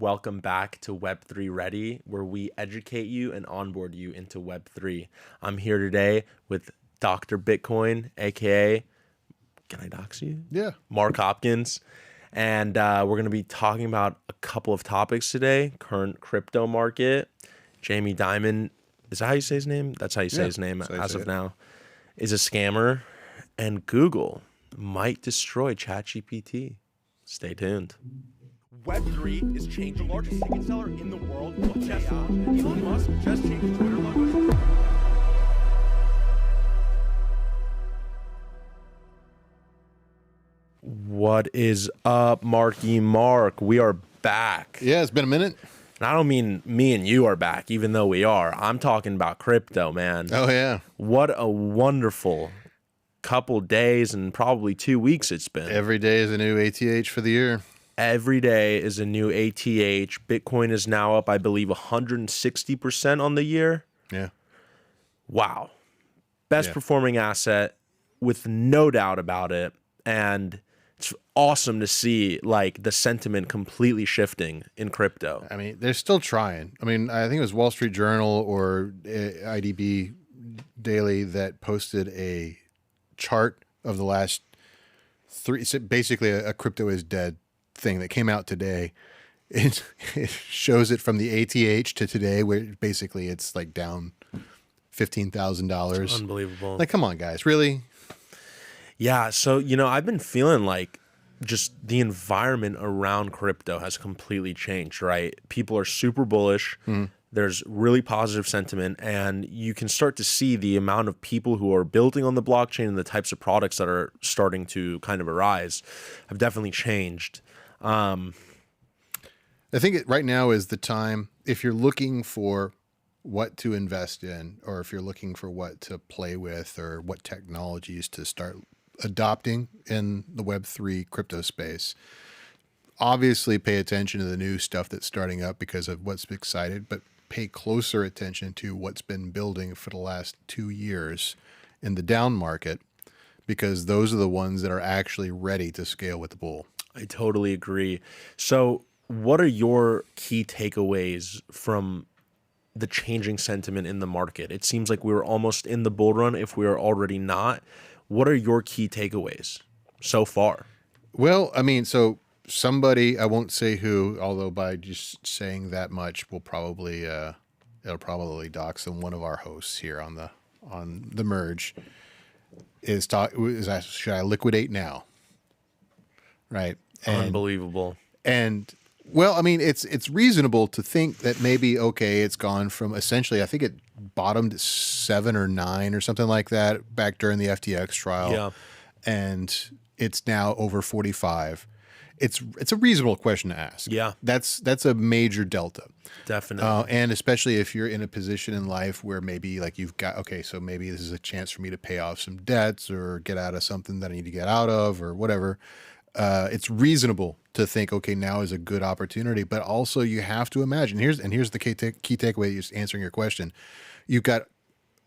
Welcome back to Web3 Ready, where we educate you and onboard you into Web3. I'm here today with Dr. Bitcoin, aka, can I dox you? Yeah. Mark Hopkins. And we're going to be talking about a couple of topics today. Current crypto market. Jamie Dimon, is that how you say his name? That's how you say his name as of now. Is a scammer. And Google might destroy ChatGPT. Stay tuned. Web3 is changing. The largest ticket seller in the world. What's Tesla? Elon Musk just changed Twitter logo. What is up, Marky Mark? We are back. Yeah, it's been a minute. And I don't mean me and you are back, even though we are. I'm talking about crypto, man. Oh, yeah. What a wonderful couple days and probably 2 weeks it's been. Every day is a new ATH for the year. Every day is a new ATH. Bitcoin is now up, I believe, 160% on the year. Yeah. Wow. Best performing asset with no doubt about it. And it's awesome to see like the sentiment completely shifting in crypto. I mean, they're still trying. I mean, I think it was Wall Street Journal or IDB Daily that posted a chart of the last three, basically a crypto is dead thing that came out today. It shows it from the ATH to today, where basically it's like down $15,000. Unbelievable. Like, come on, guys, really? Yeah. So, I've been feeling like just the environment around crypto has completely changed, right? People are super bullish. There's really positive sentiment, and you can start to see the amount of people who are building on the blockchain and the types of products that are starting to kind of arise have definitely changed. I think right now is the time, if you're looking for what to invest in, or if you're looking for what to play with, or what technologies to start adopting in the Web3 crypto space, obviously pay attention to the new stuff that's starting up because of what's excited, but pay closer attention to what's been building for the last 2 years in the down market, because those are the ones that are actually ready to scale with the bull. I totally agree. So what are your key takeaways from the changing sentiment in the market? It seems like we were almost in the bull run if we are already not. What are your key takeaways so far? Well, I mean, so somebody, I won't say who, although by just saying that much will probably, it'll probably dox one of our hosts here on the merge is asked, should I liquidate now? Right. Unbelievable. And well, I mean, it's reasonable to think that maybe, okay, it's gone from essentially, I think it bottomed at 7 or 9 or something like that back during the FTX trial. Yeah. And it's now over 45. It's a reasonable question to ask. Yeah. That's a major delta. Definitely. And especially if you're in a position in life where maybe like you've got, okay, so maybe this is a chance for me to pay off some debts or get out of something that I need to get out of or whatever. It's reasonable to think, okay, now is a good opportunity, but also you have to imagine, here's the key takeaway, just answering your question. You've got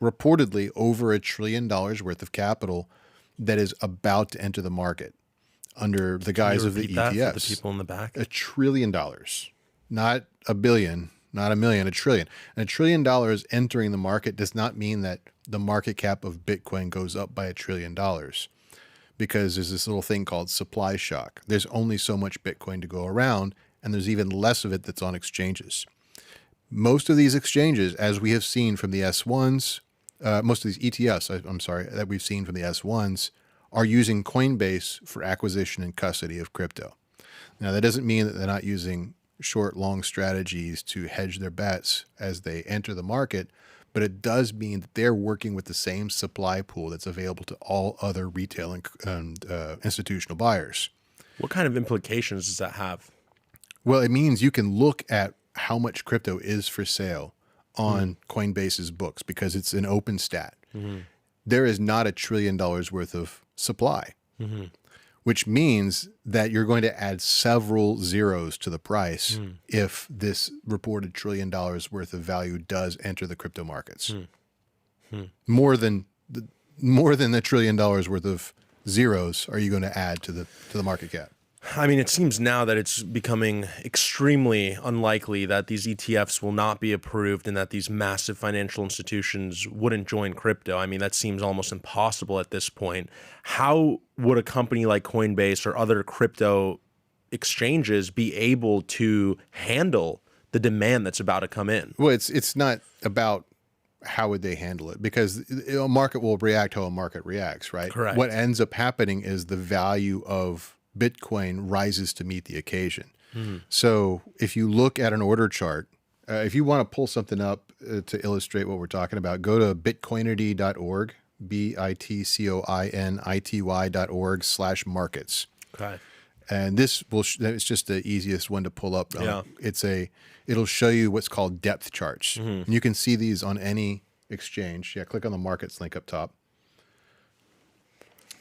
reportedly over $1 trillion worth of capital that is about to enter the market under the guise of the ETFs. That for the people in the back? $1 trillion, not a billion, not a million, $1 trillion. And $1 trillion entering the market does not mean that the market cap of Bitcoin goes up by $1 trillion. Because there's this little thing called supply shock. There's only so much Bitcoin to go around, and there's even less of it that's on exchanges. Most of these exchanges, as we have seen from the S1s, most of these ETFs, that we've seen from the S1s, are using Coinbase for acquisition and custody of crypto. Now, that doesn't mean that they're not using short, long strategies to hedge their bets as they enter the market, but it does mean that they're working with the same supply pool that's available to all other retail and institutional buyers. What kind of implications does that have? Well, it means you can look at how much crypto is for sale on Coinbase's books because it's an open stat. There is not $1 trillion worth of supply, which means that you're going to add several zeros to the price if this reported $1 trillion worth of value does enter the crypto markets. More than the $1 trillion worth of zeros are you going to add to the market cap? I mean, it seems now that it's becoming extremely unlikely that these ETFs will not be approved and that these massive financial institutions wouldn't join crypto. I mean, that seems almost impossible at this point. How would a company like Coinbase or other crypto exchanges be able to handle the demand that's about to come in? Well, it's not about how would they handle it, because a market will react how a market reacts, right? Correct. What ends up happening is the value of Bitcoin rises to meet the occasion. So if you look at an order chart, if you want to pull something up to illustrate what we're talking about, go to bitcoinity.org, bitcoinity.org/markets. Okay. And this will, it's just the easiest one to pull up. Yeah. It'll show you what's called depth charts. And you can see these on any exchange. Yeah. Click on the markets link up top.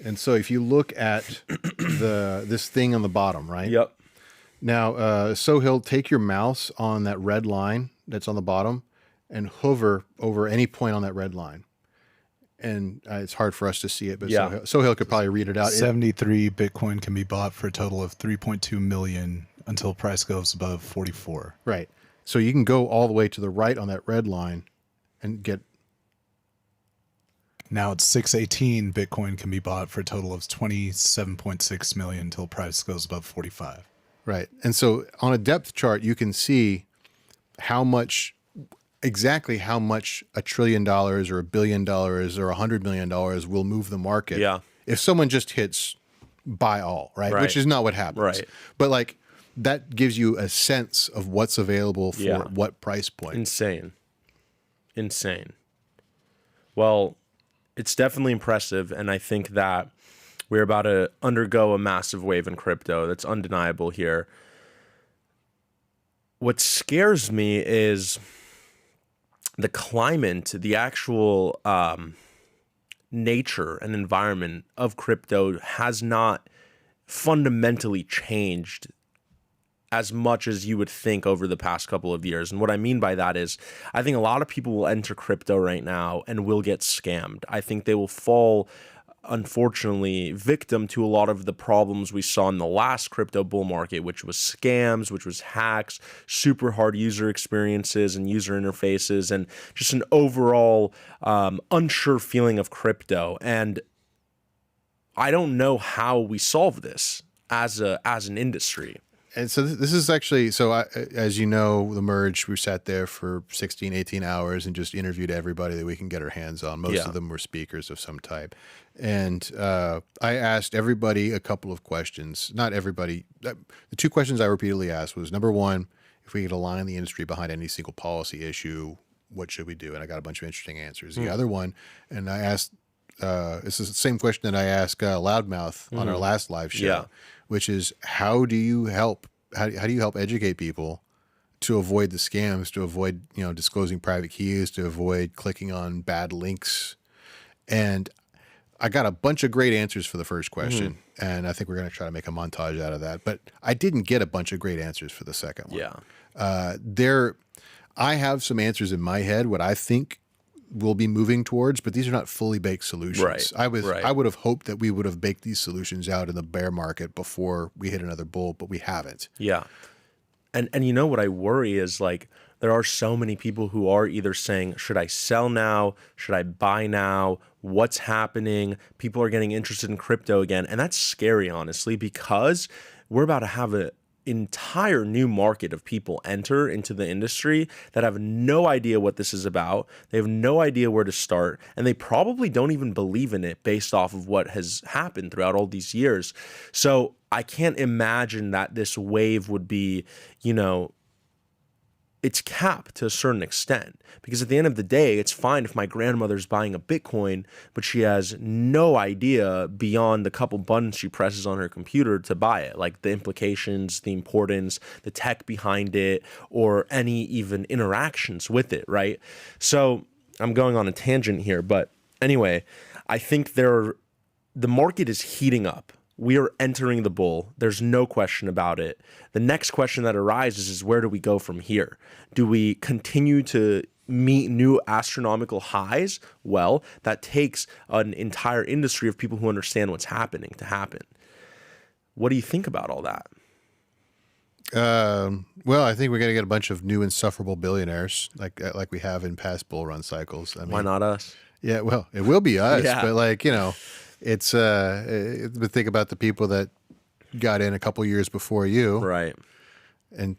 And so if you look at this thing on the bottom, right? Yep. Now, Sohail, take your mouse on that red line that's on the bottom and hover over any point on that red line. And it's hard for us to see it, but Yeah. Sohail could probably read it out. 73 Bitcoin can be bought for a total of 3.2 million until price goes above 44. Right. So you can go all the way to the right on that red line and get. Now it's 618 Bitcoin can be bought for a total of 27.6 million until price goes above 45. Right. And so on a depth chart, you can see exactly how much $1 trillion or $1 billion or $100 million will move the market. Yeah. If someone just hits buy all, right? Right. Which is not what happens. Right. But like that gives you a sense of what's available for what price point. Insane. Well, it's definitely impressive, and I think that we're about to undergo a massive wave in crypto. That's undeniable here. What scares me is the climate, the actual nature and environment of crypto has not fundamentally changed as much as you would think over the past couple of years. And what I mean by that is I think a lot of people will enter crypto right now and will get scammed. I think they will fall, unfortunately, victim to a lot of the problems we saw in the last crypto bull market, which was scams, which was hacks, super hard user experiences and user interfaces, and just an overall unsure feeling of crypto. And I don't know how we solve this as an industry. And so this is actually, as you know, the merge, we sat there for 16, 18 hours and just interviewed everybody that we can get our hands on. Most of them were speakers of some type. And I asked everybody a couple of questions. Not everybody. The two questions I repeatedly asked was, number one, if we could align the industry behind any single policy issue, what should we do? And I got a bunch of interesting answers. The other one, and I asked, this is the same question that I asked Loudmouth on our last live show, which is how do you help educate people to avoid the scams, to avoid disclosing private keys, to avoid clicking on bad links. And I got a bunch of great answers for the first question, and I think we're going to try to make a montage out of that. But I didn't get a bunch of great answers for the second one. I have some answers in my head what I think we'll be moving towards, but these are not fully baked solutions. I would have hoped that we would have baked these solutions out in the bear market before we hit another bull, but we haven't. Yeah. And you know what I worry is, like, there are so many people who are either saying, should I sell now? Should I buy now? What's happening? People are getting interested in crypto again. And that's scary, honestly, because we're about to have an entire new market of people enter into the industry that have no idea what this is about. They have no idea where to start, and they probably don't even believe in it based off of what has happened throughout all these years. So I can't imagine that this wave would be, it's capped to a certain extent, because at the end of the day, it's fine if my grandmother's buying a Bitcoin, but she has no idea beyond the couple buttons she presses on her computer to buy it, like the implications, the importance, the tech behind it, or any even interactions with it, right? So I'm going on a tangent here, but anyway, I think the market is heating up. We are entering the bull. There's no question about it. The next question that arises is, where do we go from here? Do we continue to meet new astronomical highs? Well, that takes an entire industry of people who understand what's happening to happen. What do you think about all that? Well, I think we're gonna get a bunch of new insufferable billionaires, like we have in past bull run cycles. I mean, Why not us? yeah, well, it will be us, Yeah. but like, it's but think about the people that got in a couple years before you, Right. and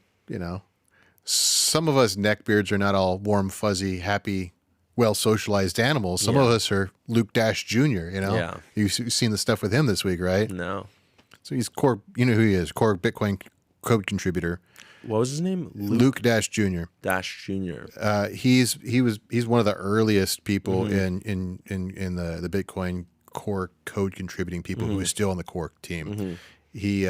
some of us neckbeards are not all warm, fuzzy, happy, well socialized animals. Some of us are Luke Dash Jr. Yeah. You've seen the stuff with him this week, right? No. So he's core. You know who he is? Core Bitcoin code contributor. What was his name? Luke Dash Jr. Dash Jr. He's one of the earliest people Mm-hmm. in the Bitcoin core code contributing people who is still on the core team. Mm-hmm. He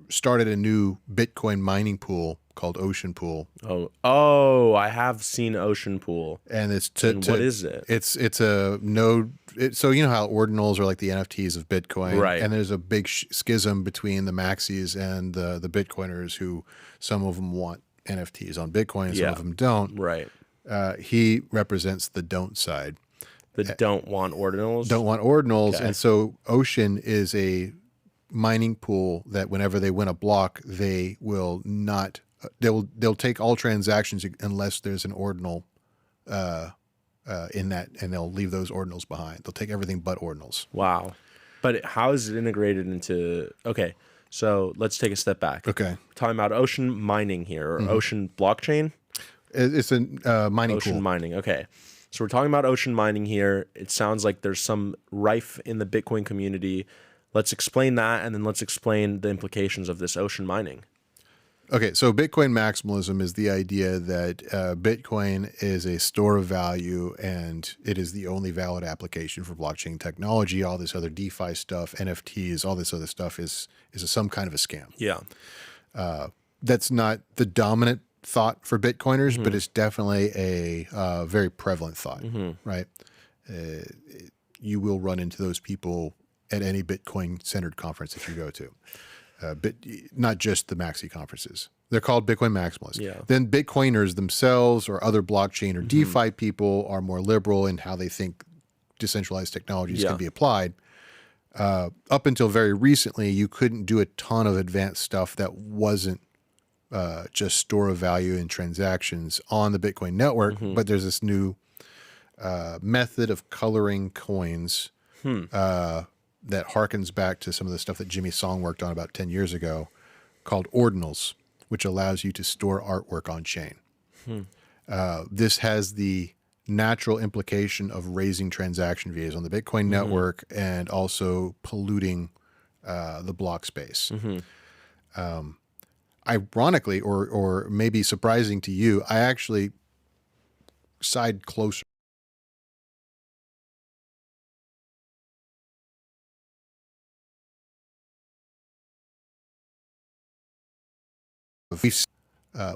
started a new Bitcoin mining pool called Ocean Pool, Oh, I have seen Ocean Pool. and it's What is it? It's a node. So you know how ordinals are like the NFTs of Bitcoin, Right. And there's a big schism between the maxis and the Bitcoiners, who some of them want NFTs on Bitcoin, and some of them don't. Right. He represents the don't side. That don't want ordinals. Don't want ordinals, Okay. and so Ocean is a mining pool that whenever they win a block, they will not. They'll take all transactions unless there's an ordinal in that, and they'll leave those ordinals behind. They'll take everything but ordinals. Wow. But how is it integrated into? Okay, so let's take a step back. Okay, We're talking about ocean mining here, or ocean blockchain. it's a mining Ocean pool. mining. Okay. So we're talking about ocean mining here. It sounds like there's some rife in the Bitcoin community. Let's explain that, and then let's explain the implications of this ocean mining. Okay, so Bitcoin maximalism is the idea that Bitcoin is a store of value, and it is the only valid application for blockchain technology. All this other DeFi stuff, NFTs, all this other stuff is some kind of a scam. Yeah. That's not the dominant thought for Bitcoiners, but it's definitely a very prevalent thought, right? You will run into those people at any Bitcoin-centered conference if you go to. Not just the Maxi conferences. They're called Bitcoin maximalists. Yeah. Then Bitcoiners themselves or other blockchain or DeFi people are more liberal in how they think decentralized technologies can be applied. Up until very recently, you couldn't do a ton of advanced stuff that wasn't just store of value and transactions on the Bitcoin network. But there's this new method of coloring coins that harkens back to some of the stuff that Jimmy Song worked on about 10 years ago, called ordinals, which allows you to store artwork on chain. This has the natural implication of raising transaction fees on the Bitcoin network and also polluting the block space. Ironically, or maybe surprising to you, I actually side closer.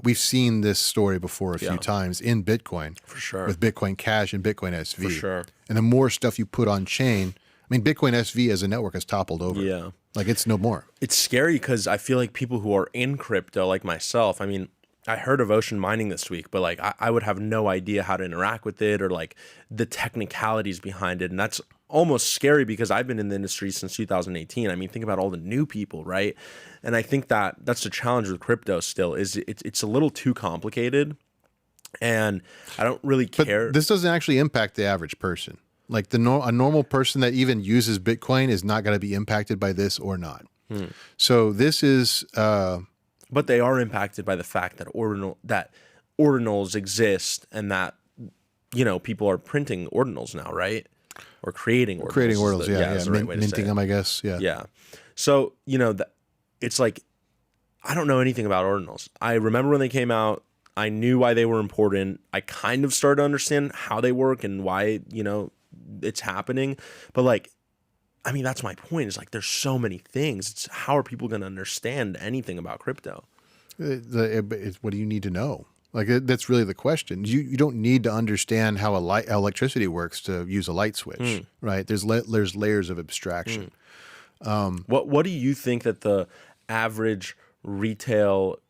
We've seen this story before a few times in Bitcoin, For sure. with Bitcoin Cash and Bitcoin SV. For sure. And the more stuff you put on chain, I mean, Bitcoin SV as a network has toppled over. Yeah. Like it's no more. It's scary because I feel like people who are in crypto, like myself, I mean, I heard of ocean mining this week, but like I would have no idea how to interact with it or like the technicalities behind it. And that's almost scary because I've been in the industry since 2018. I mean, think about all the new people, right? And I think that that's the challenge with crypto still is it's a little too complicated, and I don't really care. But this doesn't actually impact the average person. Like a normal person that even uses Bitcoin is not going to be impacted by this or not. So this is But they are impacted by the fact that ordinals exist and that, you know, people are printing ordinals now, right? Or creating ordinals. creating ordinals. Yeah. is the right way to say Minting it. them, I guess. Yeah. Yeah. So, you know, it's like, I don't know anything about ordinals. I remember when they came out, I knew why they were important. I kind of started to understand how they work and why, you know, it's happening. But like, I mean, that's my point. Is like, there's so many things. It's how are people going to understand anything about crypto? What do you need to know? Like that's really the question. You don't need to understand how electricity works to use a light switch, right? There's layers of abstraction. What do you think that the average retail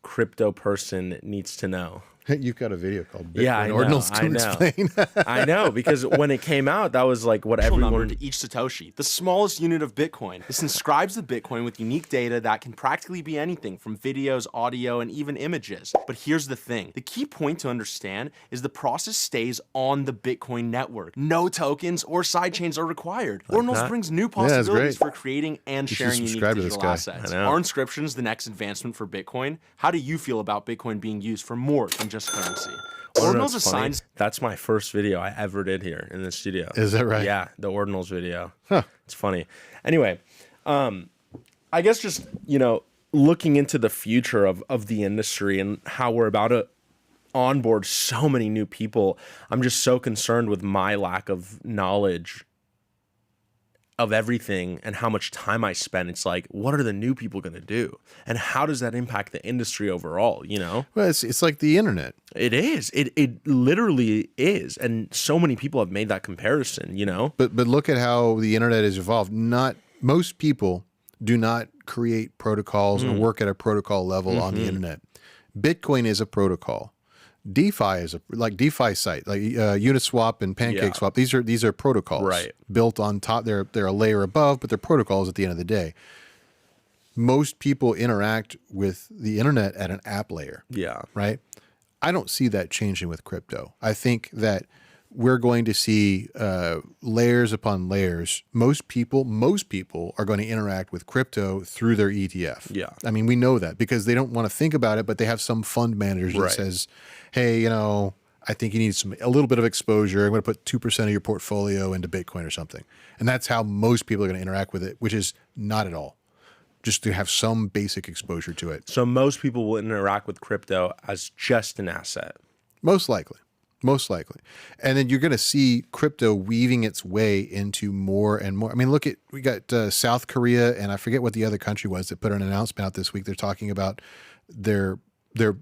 crypto person needs to know? You've got a video called Bitcoin Yeah, I know, Ordinals to I know. Explain. I know, because when it came out, that was like what everyone... number to each Satoshi, the smallest unit of Bitcoin. This inscribes the Bitcoin with unique data that can practically be anything from videos, audio, and even images. But here's the thing. The key point to understand is the process stays on the Bitcoin network. No tokens or sidechains are required. Ordinals brings new possibilities for creating and sharing unique digital assets. Are inscriptions the next advancement for Bitcoin? How do you feel about Bitcoin being used for more than just currency? Ordinals assigns... That's my first video I ever did here in the studio. Is that right? Yeah, the Ordinals video. Huh. It's funny. Anyway, I guess just, looking into the future of the industry and how we're about to onboard so many new people, I'm just so concerned with my lack of knowledge of everything and how much time I spend. It's like, what are the new people going to do? And how does that impact the industry overall, Well, it's like the internet. It is. It literally is. And so many people have made that comparison, But look at how the internet has evolved. Most people do not create protocols or work at a protocol level on the internet. Bitcoin is a protocol. DeFi is like DeFi site, like Uniswap and PancakeSwap. These are protocols built on top. They're a layer above, but they're protocols at the end of the day. Most people interact with the internet at an app layer. Yeah. Right. I don't see that changing with crypto. I think that we're going to see layers upon layers. Most people are going to interact with crypto through their ETF. Yeah. I mean, we know that because they don't want to think about it, but they have some fund manager that says, hey, I think you need a little bit of exposure. I'm going to put 2% of your portfolio into Bitcoin or something. And that's how most people are going to interact with it, which is not at all. Just to have some basic exposure to it. So most people will interact with crypto as just an asset. Most likely. And then you're going to see crypto weaving its way into more and more. I mean, we got South Korea, and I forget what the other country was that put an announcement out this week. They're talking about they're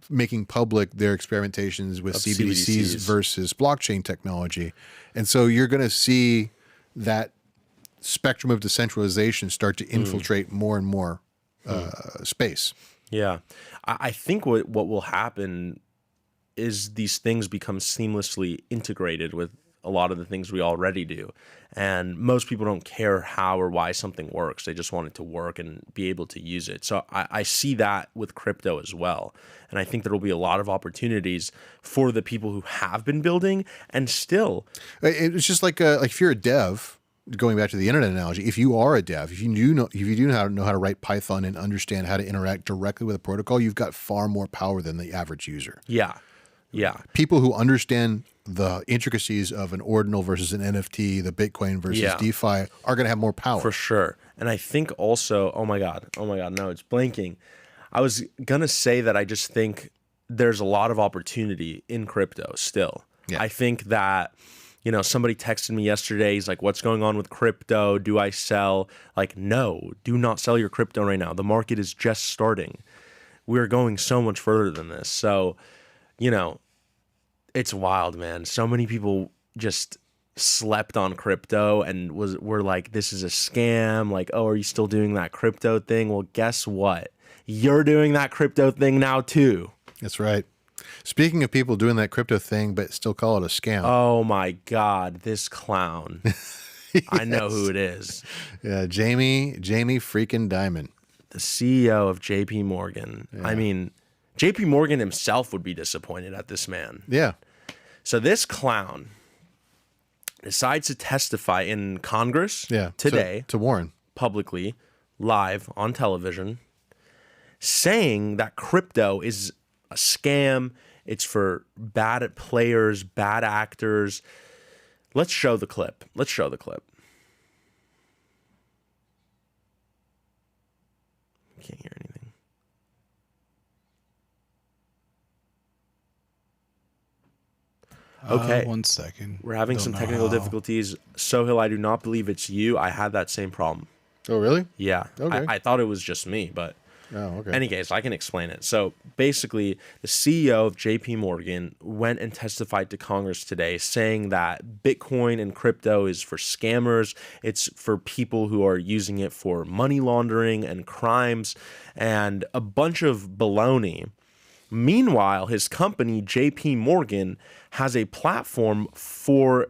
making public their experimentations with CBDCs versus blockchain technology. And so you're going to see that spectrum of decentralization start to infiltrate more and more space. Yeah. I think what will happen is these things become seamlessly integrated with a lot of the things we already do. And most people don't care how or why something works. They just want it to work and be able to use it. So I see that with crypto as well. And I think there will be a lot of opportunities for the people who have been building and still. It's just like if you're a dev, going back to the internet analogy, if you are a dev, if you do know how to write Python and understand how to interact directly with a protocol, you've got far more power than the average user. Yeah. Yeah. People who understand the intricacies of an ordinal versus an NFT, the Bitcoin versus DeFi, are going to have more power. For sure. And I think also, oh my God, no, it's blanking. I was going to say that I just think there's a lot of opportunity in crypto still. Yeah. I think that, somebody texted me yesterday. He's like, what's going on with crypto? Do I sell? Like, no, do not sell your crypto right now. The market is just starting. We're going so much further than this. So, it's wild, man. So many people just slept on crypto and were like, this is a scam. Like, oh, are you still doing that crypto thing? Well, guess what? You're doing that crypto thing now too. That's right. Speaking of people doing that crypto thing, but still call it a scam. Oh my God, this clown. Yes. I know who it is. Yeah, Jamie freaking Dimon. The CEO of JP Morgan. Yeah. I mean, JP Morgan himself would be disappointed at this man. Yeah. So this clown decides to testify in Congress today to Warren publicly, live on television, saying that crypto is a scam. It's for bad players, bad actors. Let's show the clip. Can't hear anything. Okay. 1 second. We're having some technical difficulties. Sohail, I do not believe it's you. I had that same problem. Oh, really? Yeah. Okay. I thought it was just me, but any case, I can explain it. So basically, the CEO of JP Morgan went and testified to Congress today saying that Bitcoin and crypto is for scammers. It's for people who are using it for money laundering and crimes and a bunch of baloney. Meanwhile, his company, JP Morgan, has a platform for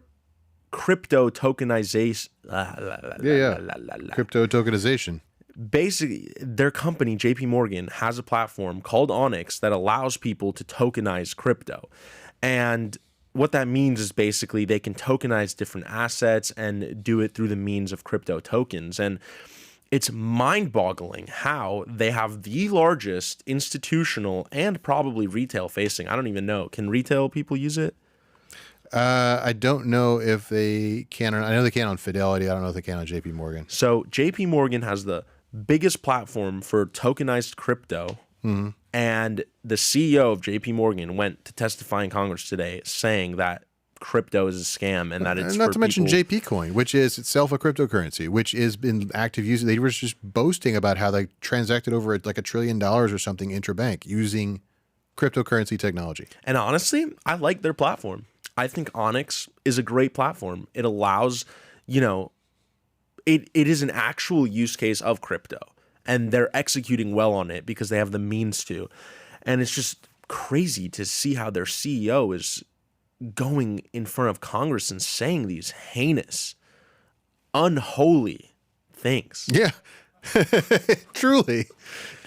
crypto tokenization. Crypto tokenization. Basically, their company, JP Morgan, has a platform called Onyx that allows people to tokenize crypto. And what that means is basically they can tokenize different assets and do it through the means of crypto tokens. And it's mind-boggling how they have the largest institutional and probably retail-facing. I don't even know. Can retail people use it? I don't know if they can. I know they can on Fidelity. I don't know if they can on JP Morgan. So JP Morgan has the biggest platform for tokenized crypto. And the CEO of JP Morgan went to testify in Congress today saying that crypto is a scam and that it's not for to mention people. JP Coin, which is itself a cryptocurrency, which is in active use. They were just boasting about how they transacted over like $1 trillion or something interbank using cryptocurrency technology. And honestly, I like their platform. I think Onyx is a great platform. It allows, it is an actual use case of crypto, and they're executing well on it because they have the means to. And it's just crazy to see how their CEO is going in front of Congress and saying these heinous, unholy things. Yeah. Truly.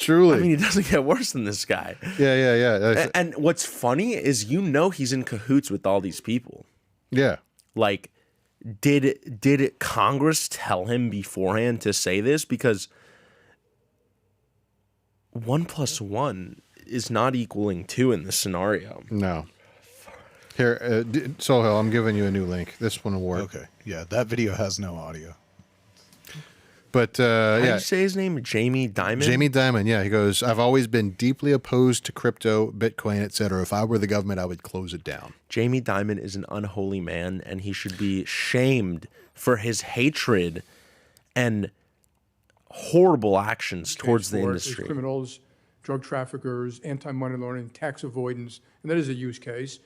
I mean, it doesn't get worse than this guy. Yeah. And what's funny is he's in cahoots with all these people. Yeah. Like, did Congress tell him beforehand to say this? Because 1 + 1 is not equaling 2 in this scenario. No. Here, Sohail, I'm giving you a new link. This one will work. Okay. Yeah, that video has no audio. But How do you say his name? Jamie Dimon? Jamie Dimon, yeah. He goes, I've always been deeply opposed to crypto, Bitcoin, etc. If I were the government, I would close it down. Jamie Dimon is an unholy man, and he should be shamed for his hatred and horrible actions towards the industry. Criminals, drug traffickers, anti-money laundering, tax avoidance, and that is a use case.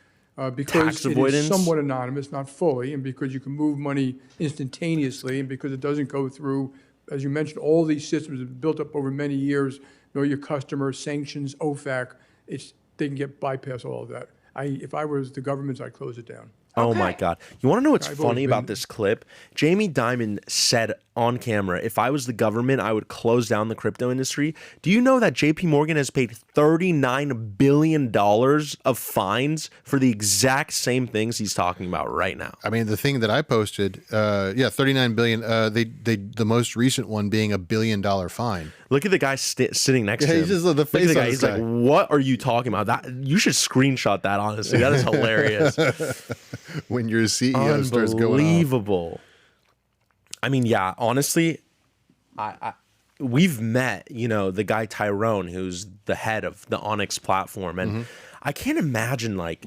Because Tax it avoidance? is somewhat anonymous, not fully, and because you can move money instantaneously, and because it doesn't go through, as you mentioned, all these systems have built up over many years, know your customer, sanctions, OFAC, they can bypass all of that. If I was the government, I'd close it down. Oh my God. You want to know what's I've funny always about been- this clip? Jamie Dimon said on camera, if I was the government, I would close down the crypto industry. Do you know that JP Morgan has paid $39 billion of fines for the exact same things he's talking about right now? I mean, the thing that I posted, 39 billion, the most recent one being $1 billion fine. Look at the guy sitting next to him. he's just the Look at face the guy. on He's this like, guy. what are you talking about? That you should screenshot that, honestly. That is hilarious. When your CEO starts going off. Unbelievable. I mean, yeah, honestly, we've met, the guy Tyrone, who's the head of the Onyx platform, and I can't imagine, like,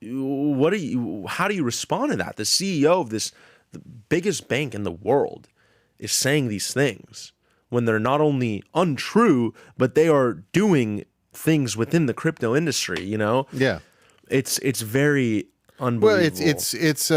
how do you respond to that? The CEO of the biggest bank in the world is saying these things when they're not only untrue, but they are doing things within the crypto industry, Yeah. It's very unbelievable. Well, it's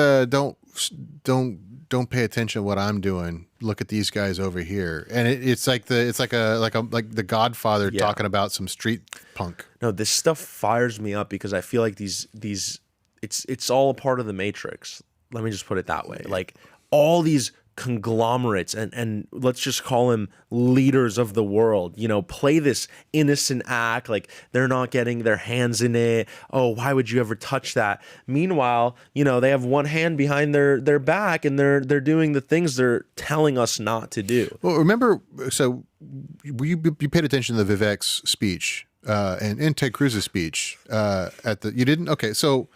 don't pay attention to what I'm doing. Look at these guys over here, and it's like the Godfather talking about some street punk. No, this stuff fires me up because I feel like it's all a part of the Matrix. Let me just put it that way. Like all these conglomerates and let's just call them leaders of the world, play this innocent act like they're not getting their hands in it. Oh, why would you ever touch that? Meanwhile, they have one hand behind their back and they're doing the things they're telling us not to do. Well, remember, so you paid attention to the Vivek's speech and Ted Cruz's speech you didn't? Okay, so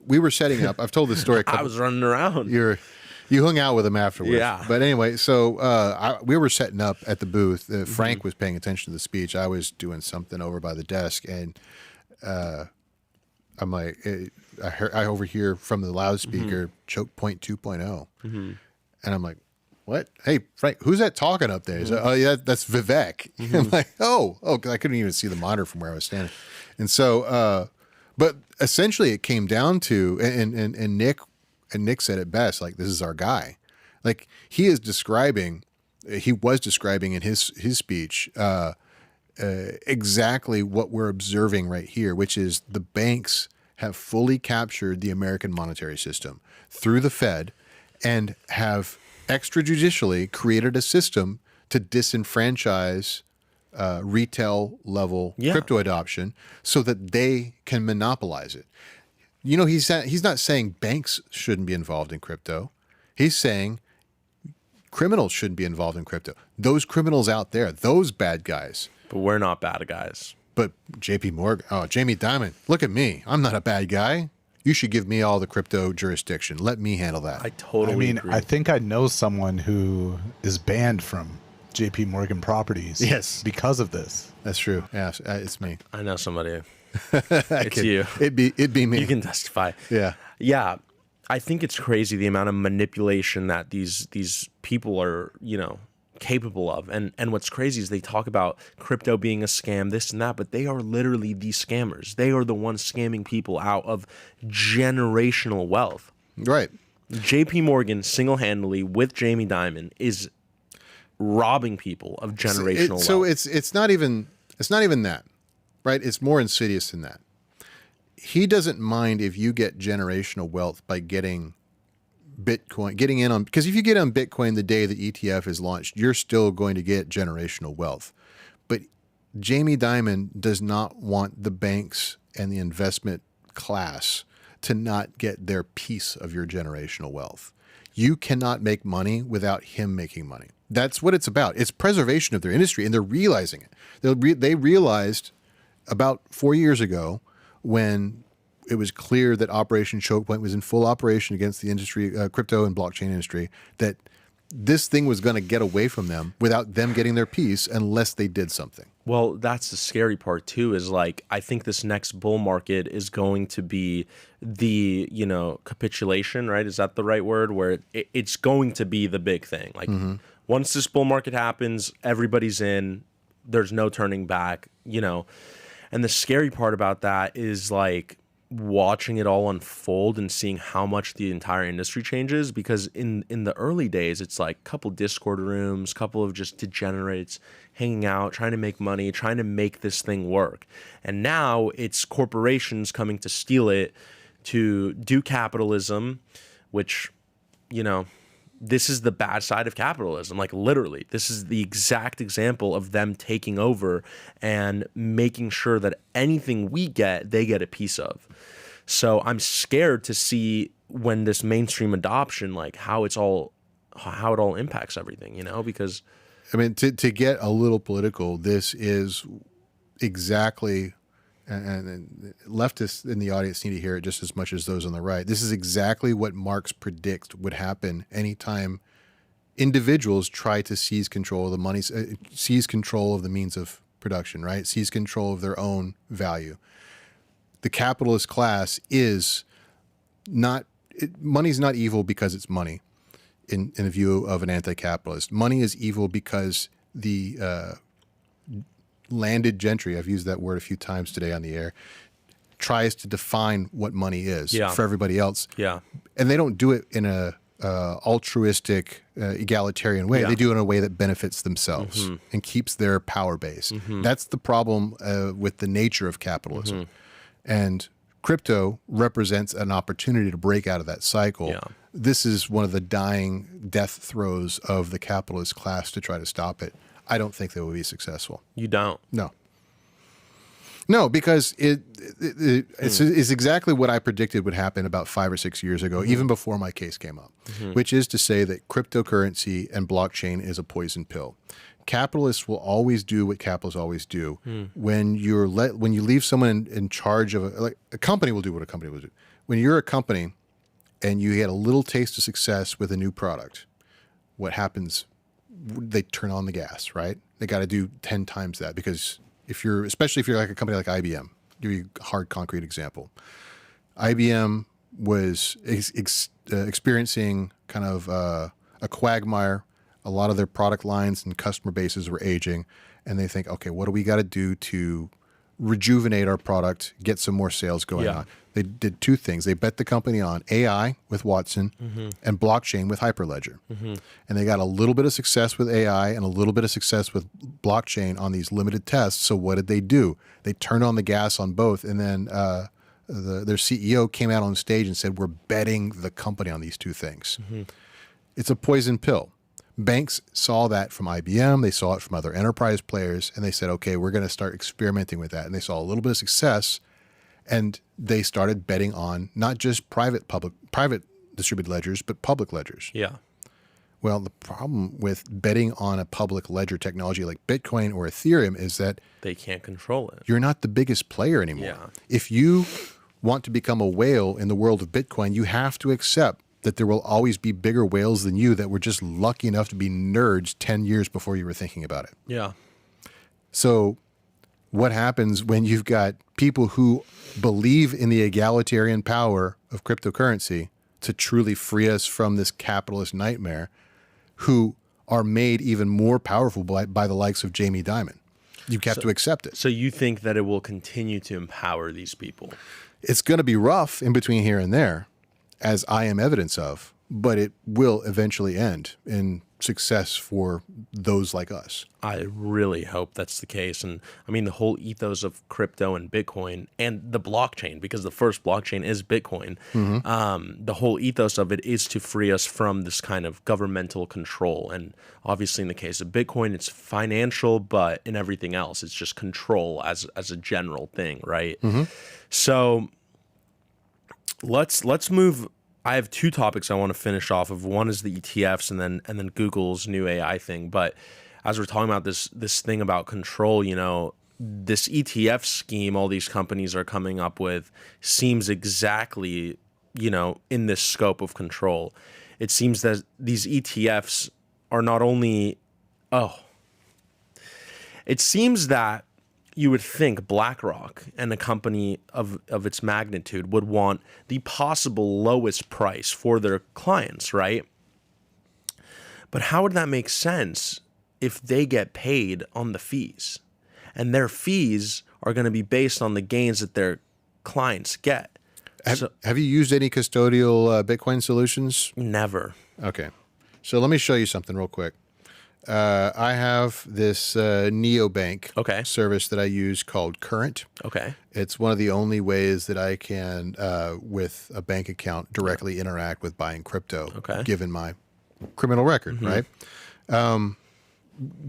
we were setting up. I've told this story. I was running around. You hung out with him afterwards. Yeah. But anyway, so we were setting up at the booth. Frank was paying attention to the speech. I was doing something over by the desk, and I'm like, I overhear from the loudspeaker, choke point 2.0. And I'm like, what? Hey, Frank, who's that talking up there? He's like, oh, yeah, that's Vivek. I'm like, oh, because I couldn't even see the monitor from where I was standing. And so, but essentially it came down to, and Nick said it best, like, this is our guy. Like, he was describing in his speech, exactly what we're observing right here, which is the banks have fully captured the American monetary system through the Fed and have extrajudicially created a system to disenfranchise retail level crypto adoption so that they can monopolize it. You know, he's not saying banks shouldn't be involved in crypto. He's saying criminals shouldn't be involved in crypto. Those criminals out there, those bad guys. But we're not bad guys. But JP Morgan, Jamie Dimon, look at me. I'm not a bad guy. You should give me all the crypto jurisdiction. Let me handle that. I totally agree. I think I know someone who is banned from JP Morgan Properties. Yes. Because of this. That's true. Yeah, it's me. I know somebody. It's you. It'd be me. You can testify. Yeah. Yeah. I think it's crazy the amount of manipulation that these people are, capable of. And what's crazy is they talk about crypto being a scam, this and that, but they are literally the scammers. They are the ones scamming people out of generational wealth. Right. JP Morgan single-handedly with Jamie Dimon is robbing people of generational wealth. So it's not even that, right? It's more insidious than that. He doesn't mind if you get generational wealth by getting Bitcoin, getting in on, because if you get on Bitcoin the day the ETF is launched, you're still going to get generational wealth. But Jamie Dimon does not want the banks and the investment class to not get their piece of your generational wealth. You cannot make money without him making money. That's what it's about. It's preservation of their industry, and they're realizing it. They realized about 4 years ago, when it was clear that Operation Choke Point was in full operation against the industry, crypto and blockchain industry, that this thing was going to get away from them without them getting their piece unless they did something. Well, that's the scary part too, is like, I think this next bull market is going to be the, capitulation, right? Is that the right word? Where it's going to be the big thing. Like once this bull market happens, everybody's in, there's no turning back, And the scary part about that is like watching it all unfold and seeing how much the entire industry changes, because in the early days, it's like a couple Discord rooms, couple of just degenerates hanging out, trying to make money, trying to make this thing work. And now it's corporations coming to steal it, to do capitalism, which, this is the bad side of capitalism. Like literally, this is the exact example of them taking over and making sure that anything we get, they get a piece of. So I'm scared to see when this mainstream adoption, like how it all impacts everything, because I mean, to get a little political, this is exactly, and leftists in the audience need to hear it just as much as those on the right. This is exactly what Marx predicts would happen anytime individuals try to seize control of the money, seize control of the means of production, right? Seize control of their own value. The capitalist class is not, money's not evil because it's money in the view of an anti-capitalist. Money is evil because the landed gentry, I've used that word a few times today on the air, tries to define what money is for everybody else. Yeah. And they don't do it in a altruistic, egalitarian way. They do it in a way that benefits themselves and keeps their power base. That's the problem with the nature of capitalism. And crypto represents an opportunity to break out of that cycle. Yeah. This is one of the dying death throes of the capitalist class to try to stop it. I don't think they will be successful. You don't? No, because it's exactly what I predicted would happen about 5 or 6 years ago, even before my case came up, which is to say that cryptocurrency and blockchain is a poison pill. Capitalists will always do what capitalists always do. When you leave someone in charge of a company will do what a company will do. When you're a company and you get a little taste of success with a new product, what happens? They turn on the gas, right? They got to do 10 times that, because especially if you're like a company like IBM, give you a hard concrete example. IBM was experiencing kind of a quagmire. A lot of their product lines and customer bases were aging, and they think, okay, what do we got to do to rejuvenate our product, get some more sales going on? They did two things. They bet the company on AI with Watson and blockchain with Hyperledger. And they got a little bit of success with AI and a little bit of success with blockchain on these limited tests. So what did they do? They turned on the gas on both. And then their CEO came out on stage and said, we're betting the company on these two things. It's a poison pill. Banks saw that from IBM. They saw it from other enterprise players. And they said, okay, we're going to start experimenting with that. And they saw a little bit of success. And they started betting on not just private distributed ledgers, but public ledgers. Yeah. Well, the problem with betting on a public ledger technology like Bitcoin or Ethereum is that they can't control it. You're not the biggest player anymore. Yeah. If you want to become a whale in the world of Bitcoin, you have to accept that there will always be bigger whales than you that were just lucky enough to be nerds 10 years before you were thinking about it. Yeah. So what happens when you've got people who believe in the egalitarian power of cryptocurrency to truly free us from this capitalist nightmare, who are made even more powerful by the likes of Jamie Dimon? You have to accept it. So you think that it will continue to empower these people? It's going to be rough in between here and there, as I am evidence of, but it will eventually end in success for those like us. I really hope that's the case. And I mean, the whole ethos of crypto and Bitcoin and the blockchain, because the first blockchain is Bitcoin, the whole ethos of it is to free us from this kind of governmental control. And obviously in the case of Bitcoin, it's financial, but in everything else, it's just control as a general thing, right? So let's move. I have two topics I want to finish off of. One is the ETFs and then Google's new AI thing. But as we're talking about this thing about control, you know, this ETF scheme all these companies are coming up with seems exactly, you know, in this scope of control. It seems that these ETFs are not only, it seems that you would think BlackRock and a company of its magnitude would want the possible lowest price for their clients, right? But how would that make sense if they get paid on the fees? And their fees are going to be based on the gains that their clients get. Have you used any custodial Bitcoin solutions? Never. Okay. So let me show you something real quick. I have this neobank service that I use called Current. Okay. It's one of the only ways that I can, with a bank account, directly interact with buying crypto, given my criminal record, right? Do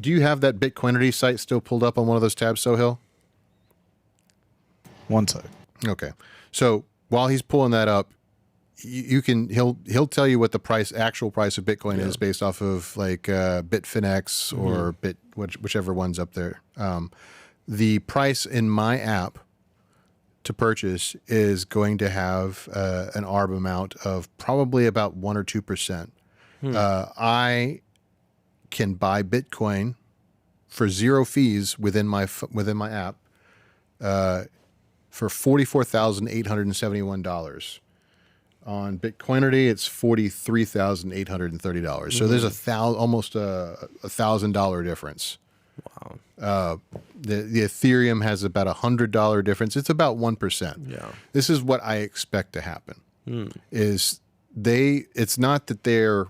you have that Bitcoinity site still pulled up on one of those tabs, Sohail? One side. Okay. So while he's pulling that up, you can he'll tell you what the actual price of Bitcoin is based off of like Bitfinex or whichever one's up there. The price in my app to purchase is going to have an ARB amount of probably about 1 or 2%. I can buy Bitcoin for zero fees within my app for $44,871. On Bitcoinity, it's $43,830. So there's almost a $1,000 difference. Wow. The Ethereum has about $100 difference. It's about 1%. Yeah. This is what I expect to happen. It's not that they're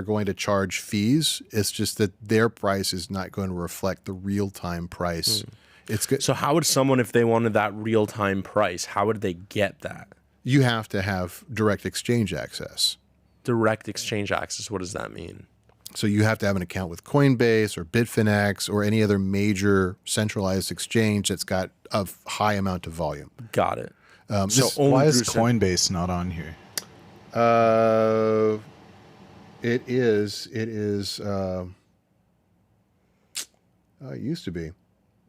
going to charge fees. It's just that their price is not going to reflect the real-time price. It's good. So how would someone, if they wanted that real-time price, how would they get that? You have to have direct exchange access. Direct exchange access, what does that mean? So you have to have an account with Coinbase or Bitfinex or any other major centralized exchange that's got a high amount of volume. Got it. So why is Coinbase not on here? It is. It used to be.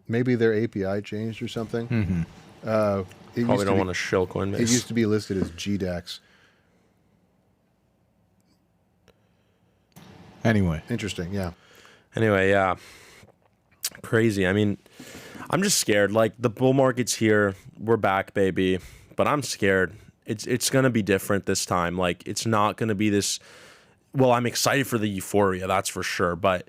Maybe their API changed or something. Probably don't want to shill Coinbase. It used to be listed as GDAX. Anyway. Interesting, yeah. Anyway, yeah. Crazy. I mean, I'm just scared. Like, the bull market's here. We're back, baby. But I'm scared. It's going to be different this time. Like, it's not going to be this... Well, I'm excited for the euphoria, that's for sure. But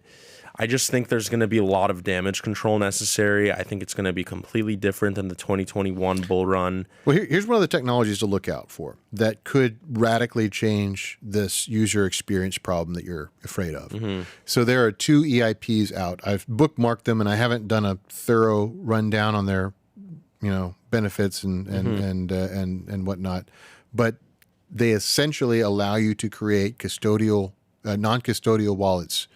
I just think there's going to be a lot of damage control necessary. I think it's going to be completely different than the 2021 bull run. Well, here's one of the technologies to look out for that could radically change this user experience problem that you're afraid of. So there are 2 EIPs out. I've bookmarked them, and I haven't done a thorough rundown on their, benefits and whatnot. But they essentially allow you to create custodial, non-custodial wallets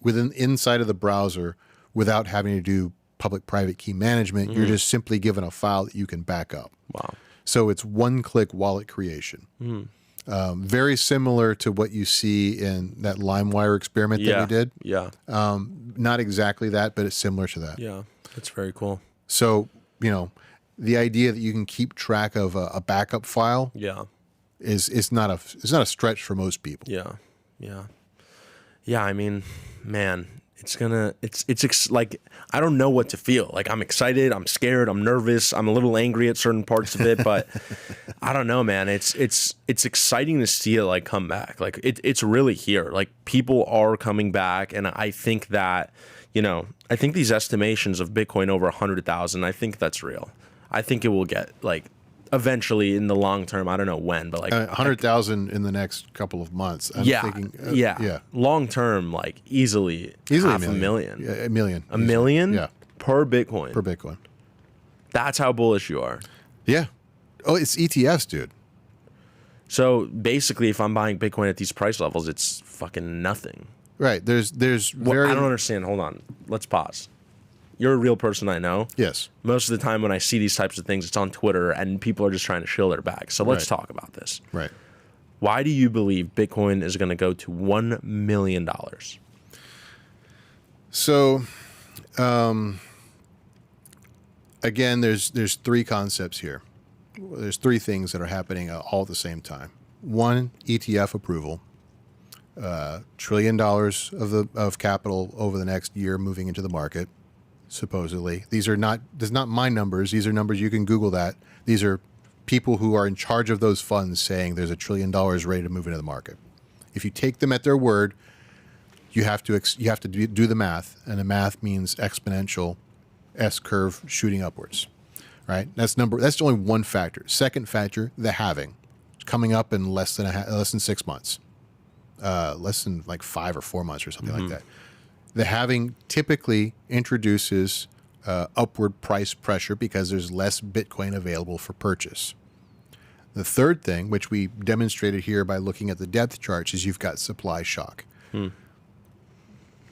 inside of the browser without having to do public-private key management. You're just simply given a file that you can back up. Wow. So it's one-click wallet creation. Very similar to what you see in that LimeWire experiment that we did. Yeah. Not exactly that, but it's similar to that. Yeah. That's very cool. So, the idea that you can keep track of a backup file is not a stretch for most people. Yeah. Yeah. Yeah. I mean, man, it's like, I don't know what to feel. Like, I'm excited, I'm scared, I'm nervous, I'm a little angry at certain parts of it, but I don't know, man. It's exciting to see it like come back. Like it's really here. Like, people are coming back, and I think that, I think these estimations of Bitcoin over 100,000, I think that's real. I think it will get, like, eventually in the long term. I don't know when, but like 100,000 in the next couple of months. I'm thinking, yeah. Long term, like easily half a million. Yeah, a million. A million? Yeah. Per Bitcoin. Per Bitcoin. That's how bullish you are. Yeah. Oh, it's ETFs, dude. So basically, if I'm buying Bitcoin at these price levels, it's fucking nothing. Right. There's I don't understand. Hold on. Let's pause. You're a real person I know. Yes. Most of the time when I see these types of things, it's on Twitter, and people are just trying to shill their bag. So let's talk about this. Right. Why do you believe Bitcoin is going to go to $1 million? So, again, there's 3 concepts here. There's 3 things that are happening all at the same time. 1, ETF approval. $1 trillion of capital over the next year moving into the market. Supposedly, these are not my numbers. These are numbers, you can Google that. These are people who are in charge of those funds saying there's $1 trillion ready to move into the market. If you take them at their word, you have to do the math, and the math means exponential S curve shooting upwards. Right? That's only one factor. Second factor, the halving, it's coming up in less than 6 months, less than like 5 or 4 months or something like that. The halving typically introduces upward price pressure because there's less Bitcoin available for purchase. The third thing, which we demonstrated here by looking at the depth charts, is you've got supply shock.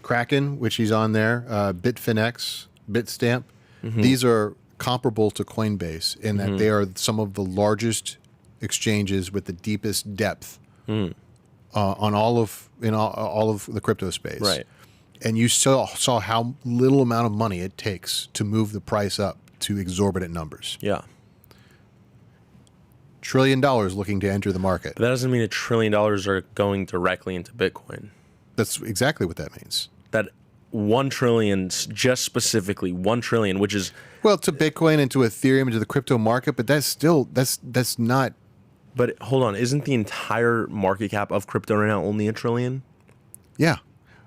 Kraken, which he's on there, Bitfinex, Bitstamp, these are comparable to Coinbase in that they are some of the largest exchanges with the deepest depth on all of the crypto space. Right. And you saw how little amount of money it takes to move the price up to exorbitant numbers. Yeah. $1 trillion looking to enter the market. But that doesn't mean $1 trillion are going directly into Bitcoin. That's exactly what that means. That 1 trillion, just specifically 1 trillion, which is... Well, to Bitcoin and to Ethereum and to the crypto market, but that's not... But hold on, isn't the entire market cap of crypto right now only $1 trillion? Yeah.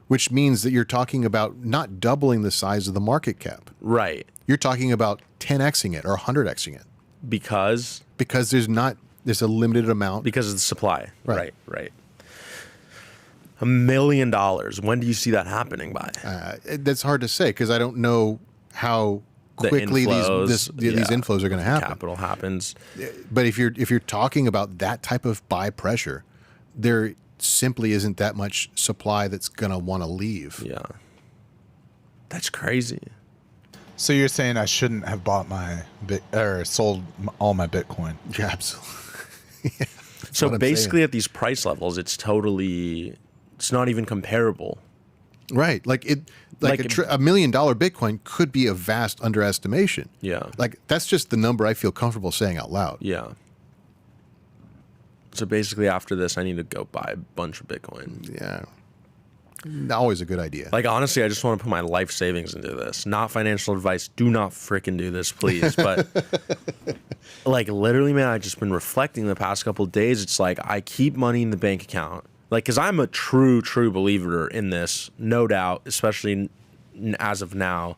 Which means that you're talking about not doubling the size of the market cap. Right. You're talking about 10xing it or 100xing it. Because there's a limited amount. Because of the supply. Right. Right. $1 million. When do you see that happening by? That's hard to say because I don't know how quickly these inflows are going to happen. Capital happens. But if you're talking about that type of buy pressure, there simply isn't that much supply that's going to want to leave. Yeah. That's crazy. So you're saying I shouldn't have bought sold all my Bitcoin? Yeah, absolutely. Yeah, so basically at these price levels, it's not even comparable. Right. Like $1 million Bitcoin could be a vast underestimation. Yeah. Like that's just the number I feel comfortable saying out loud. Yeah. So basically after this, I need to go buy a bunch of Bitcoin. Yeah. Always a good idea. Like, honestly, I just want to put my life savings into this. Not financial advice. Do not freaking do this, please. But, like, literally, man, I've just been reflecting the past couple of days. It's like I keep money in the bank account. Like, because I'm a true believer in this, no doubt, especially as of now.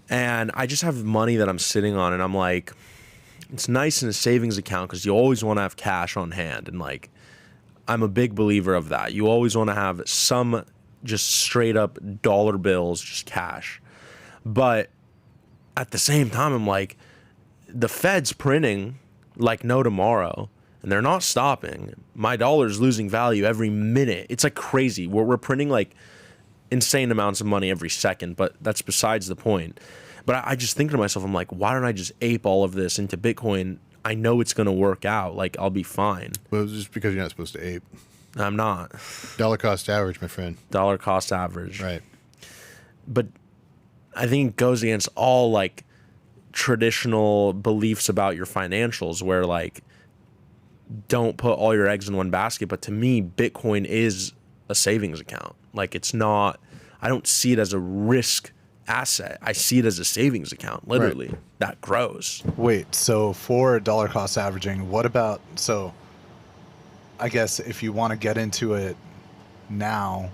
And I just have money that I'm sitting on, and I'm like, it's nice in a savings account because you always want to have cash on hand. And like, I'm a big believer of that. You always want to have some just straight up dollar bills, just cash. But at the same time, I'm like, the Fed's printing like no tomorrow, and they're not stopping. My dollar's losing value every minute. It's like crazy. We're printing like insane amounts of money every second, but that's besides the point. But I just think to myself, I'm like, why don't I just ape all of this into Bitcoin? I know it's going to work out. Like, I'll be fine. Well, it's just because you're not supposed to ape. I'm not. Dollar cost average, my friend. Dollar cost average. Right. But I think it goes against all like traditional beliefs about your financials where like, don't put all your eggs in one basket. But to me, Bitcoin is a savings account. Like, it's not, I don't see it as a risk asset. I see it as a savings account, literally, that grows. Wait, so for dollar cost averaging, what about, so I guess if you want to get into it now,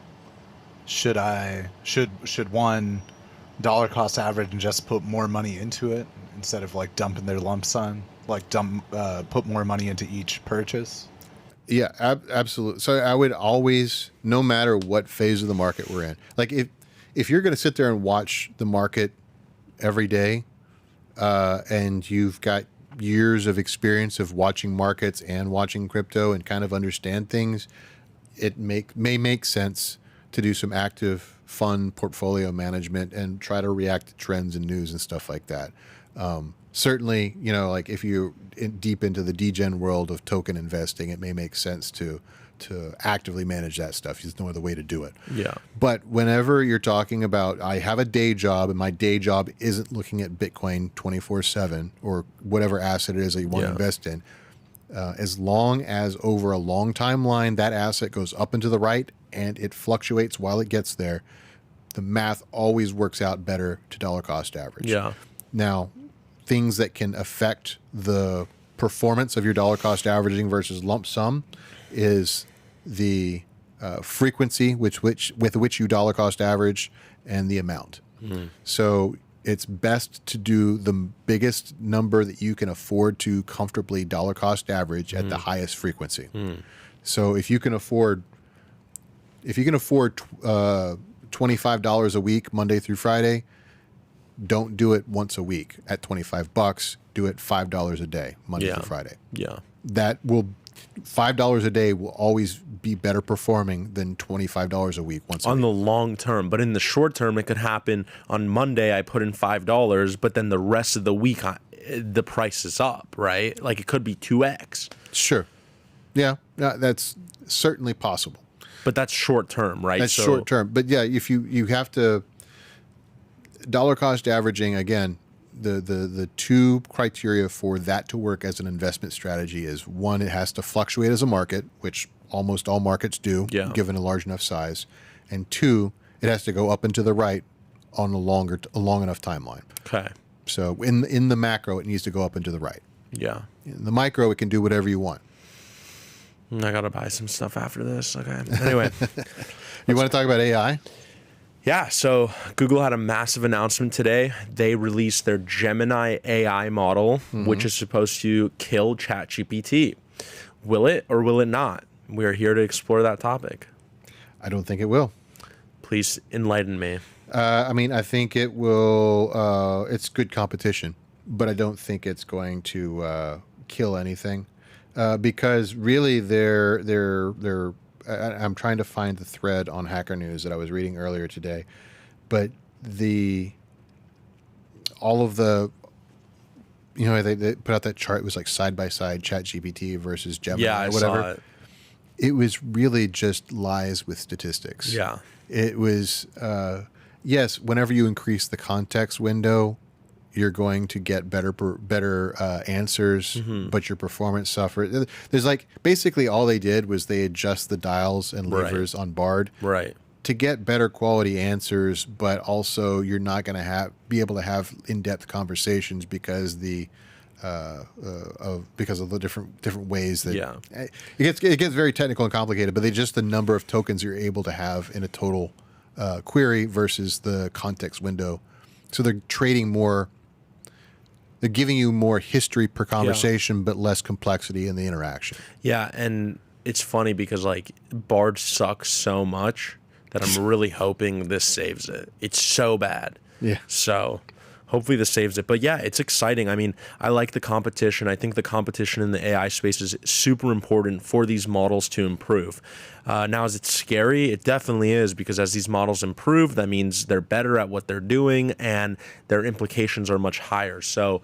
should one dollar cost average and just put more money into it instead of like dumping their lump sum, like put more money into each purchase? Yeah, absolutely. So I would always, no matter what phase of the market we're in, like if you're going to sit there and watch the market every day, and you've got years of experience of watching markets and watching crypto and kind of understand things, it may make sense to do some active, fun portfolio management and try to react to trends and news and stuff like that. Certainly, like if you're deep into the degen world of token investing, it may make sense to actively manage that stuff. There's no other way to do it. Yeah. But whenever you're talking about, I have a day job and my day job isn't looking at Bitcoin 24/7 or whatever asset it is that you want to invest in, as long as over a long timeline that asset goes up and to the right and it fluctuates while it gets there, the math always works out better to dollar cost average. Yeah. Now, things that can affect the performance of your dollar cost averaging versus lump sum is the frequency with which you dollar cost average and the amount. So it's best to do the biggest number that you can afford to comfortably dollar cost average at the highest frequency. So if you can afford $25 a week Monday through Friday, don't do it once a week at $25. Do it $5 a day Monday through Friday. Yeah. That will $5 a day will always be better performing than $25 a week once a on week. the long term. But in the short term, it could happen on Monday. I put in $5, but then the rest of the week, the price is up, right? Like it could be 2x. Sure. Yeah, that's certainly possible. But that's short term, right? That's short term. But yeah, if you have to dollar cost averaging, again, the two criteria for that to work as an investment strategy is, one, it has to fluctuate as a market, which almost all markets do, given a large enough size, and two, it has to go up and to the right on a long enough timeline. Okay. So in the macro, it needs to go up and to the right. Yeah. In the micro, it can do whatever you want. I gotta buy some stuff after this. Okay. Anyway, you want to talk about AI? Yeah, so Google had a massive announcement today. They released their Gemini AI model, which is supposed to kill ChatGPT. Will it or will it not? We're here to explore that topic. I don't think it will. Please enlighten me. I think it will. It's good competition, but I don't think it's going to kill anything because really they're I'm trying to find the thread on Hacker News that I was reading earlier today, but all of the, they put out that chart. It was like side by side ChatGPT versus Gemini or whatever. Saw it. It was really just lies with statistics. Yeah. It was, yes, whenever you increase the context window, you're going to get better answers, but your performance suffers. There's basically all they did was they adjust the dials and levers on Bard to get better quality answers, but also you're not going to be able to have in-depth conversations because the because of the different ways that Yeah. it gets very technical and complicated. But just the number of tokens you're able to have in a total query versus the context window. So they're trading more. They're giving you more history per conversation, but less complexity in the interaction. Yeah, and it's funny because like Bard sucks so much that I'm really hoping this saves it. It's so bad. Yeah. So hopefully this saves it. But yeah, it's exciting. I mean, I like the competition. I think the competition in the AI space is super important for these models to improve. Now, is it scary? It definitely is, because as these models improve, that means they're better at what they're doing and their implications are much higher. So,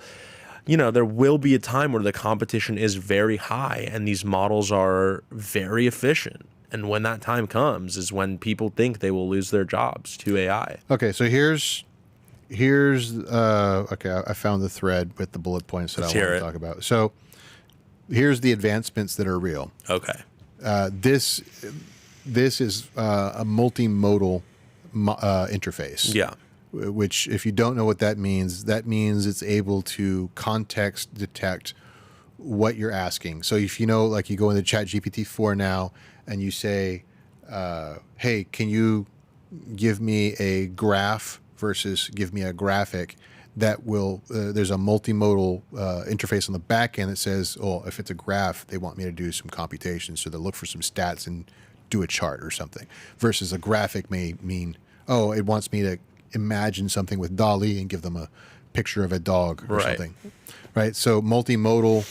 you know, there will be a time where the competition is very high and these models are very efficient. And when that time comes is when people think they will lose their jobs to AI. Okay, so here's okay, I found the thread with the bullet points that I want to talk about. So here's the advancements that are real. Okay. This is a multimodal interface. Yeah. Which, if you don't know what that means it's able to context detect what you're asking. So if you know, like you go into ChatGPT 4 now and you say, hey, can you give me a graph versus give me a graphic, that will, there's a multimodal interface on the back end that says, oh, if it's a graph, they want me to do some computations. So they'll look for some stats and do a chart or something. Versus a graphic may mean, oh, it wants me to imagine something with DALL-E and give them a picture of a dog or something. Right? So multimodal,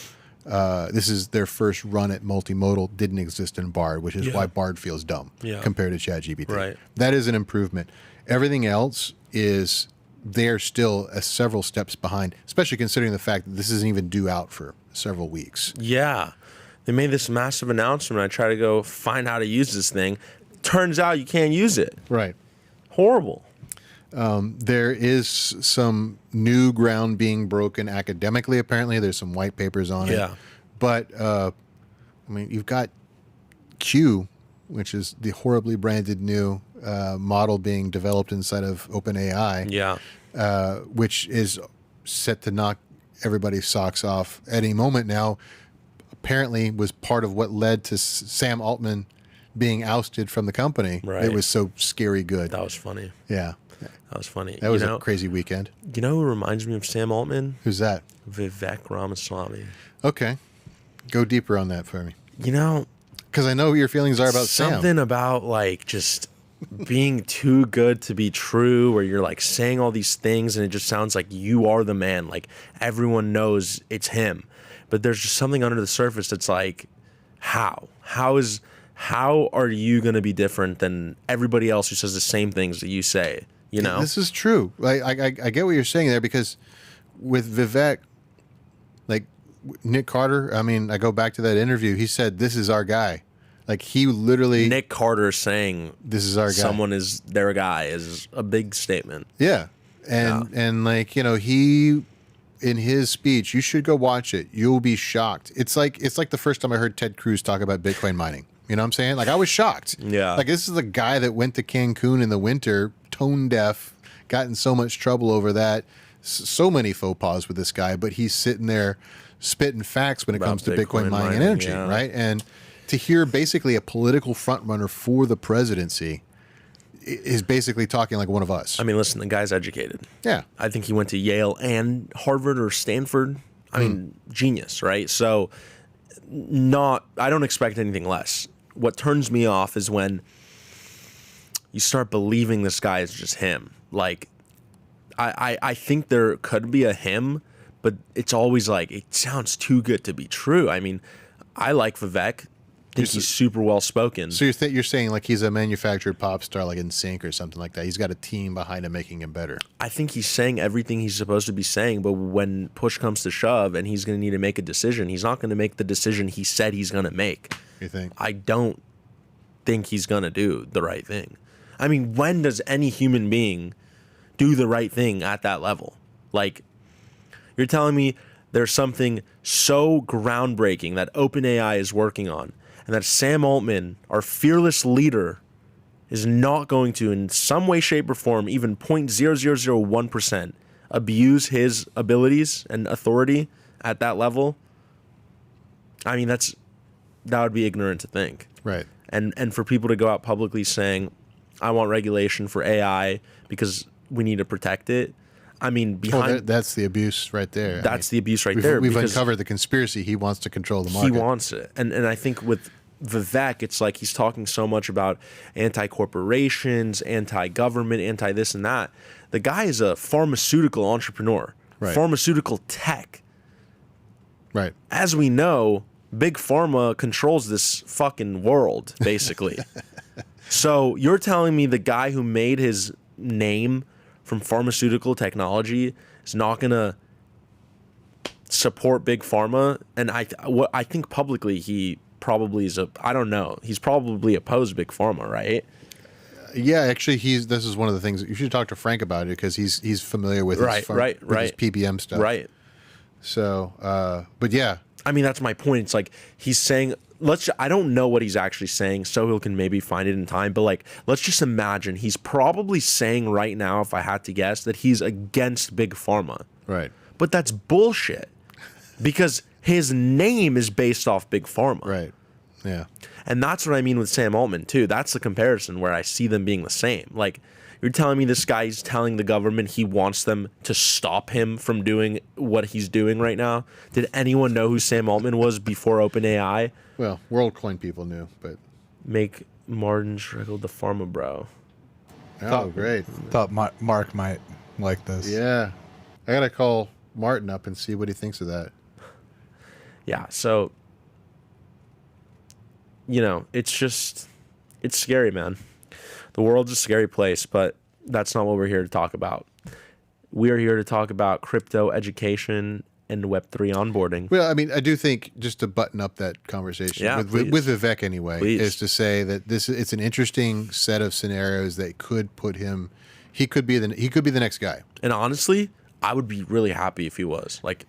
this is their first run at multimodal, didn't exist in Bard, which is why Bard feels dumb compared to ChatGPT. Right. That is an improvement. Everything else is, they're still several steps behind, especially considering the fact that this isn't even due out for several weeks. Yeah. They made this massive announcement. I try to go find how to use this thing. Turns out you can't use it. Right. Horrible. There is some new ground being broken academically, apparently. There's some white papers on it. But, I mean, you've got Q, which is the horribly branded new model being developed inside of OpenAI. Which is set to knock everybody's socks off at any moment now. Apparently was part of what led to Sam Altman being ousted from the company. Right. It was so scary good. That was funny. Yeah. That was funny. That was a crazy weekend. You know who reminds me of Sam Altman? Who's that? Vivek Ramaswamy. Okay. Go deeper on that for me. You know, because I know what your feelings are about something Sam. about like just being too good to be true, where you're like saying all these things and it just sounds like you are the man. Like everyone knows it's him. But there's just something under the surface that's like, how? How are you going to be different than everybody else who says the same things that you say? You know? This is true. I get what you're saying there, because with Vivek, like Nick Carter, I mean, I go back to that interview. He said, this is our guy. Like he literally... Nick Carter saying this is our guy. Someone is their guy is a big statement. Yeah. And like, you know, he... in his speech, you should go watch it. You'll be shocked. It's like the first time I heard Ted Cruz talk about Bitcoin mining. You know what I'm saying? Like I was shocked. Yeah. Like this is the guy that went to Cancun in the winter, tone deaf, got in so much trouble over that. So many faux pas with this guy, but he's sitting there spitting facts when it comes to Bitcoin mining and energy, right? And to hear basically a political frontrunner for the presidency is basically talking like one of us. I mean, listen, the guy's educated. Yeah. I think he went to Yale and Harvard or Stanford. I mean, genius, right? So I don't expect anything less. What turns me off is when you start believing this guy is just him. Like, I think there could be a him, but it's always like, it sounds too good to be true. I mean, I like Vivek. I think he's super well spoken. So you're saying like he's a manufactured pop star, like in Sync or something like that. He's got a team behind him making him better. I think he's saying everything he's supposed to be saying, but when push comes to shove and he's going to need to make a decision, he's not going to make the decision he said he's going to make. You think? I don't think he's going to do the right thing. I mean, when does any human being do the right thing at that level? Like, you're telling me there's something so groundbreaking that OpenAI is working on, and that Sam Altman, our fearless leader, is not going to, in some way, shape, or form, even 0.0001% abuse his abilities and authority at that level, I mean, that would be ignorant to think. Right. And for people to go out publicly saying, I want regulation for AI because we need to protect it. I mean, that's the abuse right there. That's the abuse right we've, there. We've uncovered the conspiracy. He wants to control the market. He wants it. And I think with Vivek, it's like he's talking so much about anti-corporations, anti-government, anti-this and that. The guy is a pharmaceutical entrepreneur, right. Pharmaceutical tech. Right. As we know, Big Pharma controls this fucking world, basically. So you're telling me the guy who made his name from pharmaceutical technology is not going to support Big Pharma? And I think publicly he probably is I don't know. He's probably opposed Big Pharma, right? Yeah, actually, this is one of the things you should talk to Frank about it because he's familiar with his PBM stuff. Right. So, but yeah. I mean, that's my point. It's like he's saying, I don't know what he's actually saying. Sohail can maybe find it in time, but like, let's just imagine he's probably saying right now, if I had to guess, that he's against Big Pharma. Right. But that's bullshit because his name is based off Big Pharma. Right. Yeah. And that's what I mean with Sam Altman too. That's the comparison where I see them being the same. Like, you're telling me this guy's telling the government he wants them to stop him from doing what he's doing right now? Did anyone know who Sam Altman was before OpenAI? Well, WorldCoin people knew, but... Make Martin Schreckle the pharma bro. Oh, great. Thought Mark might like this. Yeah. I got to call Martin up and see what he thinks of that. Yeah, so... You know, it's scary, man. The world's a scary place, but that's not what we're here to talk about. We are here to talk about crypto education and Web3 onboarding. Well, I mean, I do think, just to button up that conversation, with Vivek anyway, is to say that it's an interesting set of scenarios that could put him, he could be the next guy. And honestly, I would be really happy if he was. Like,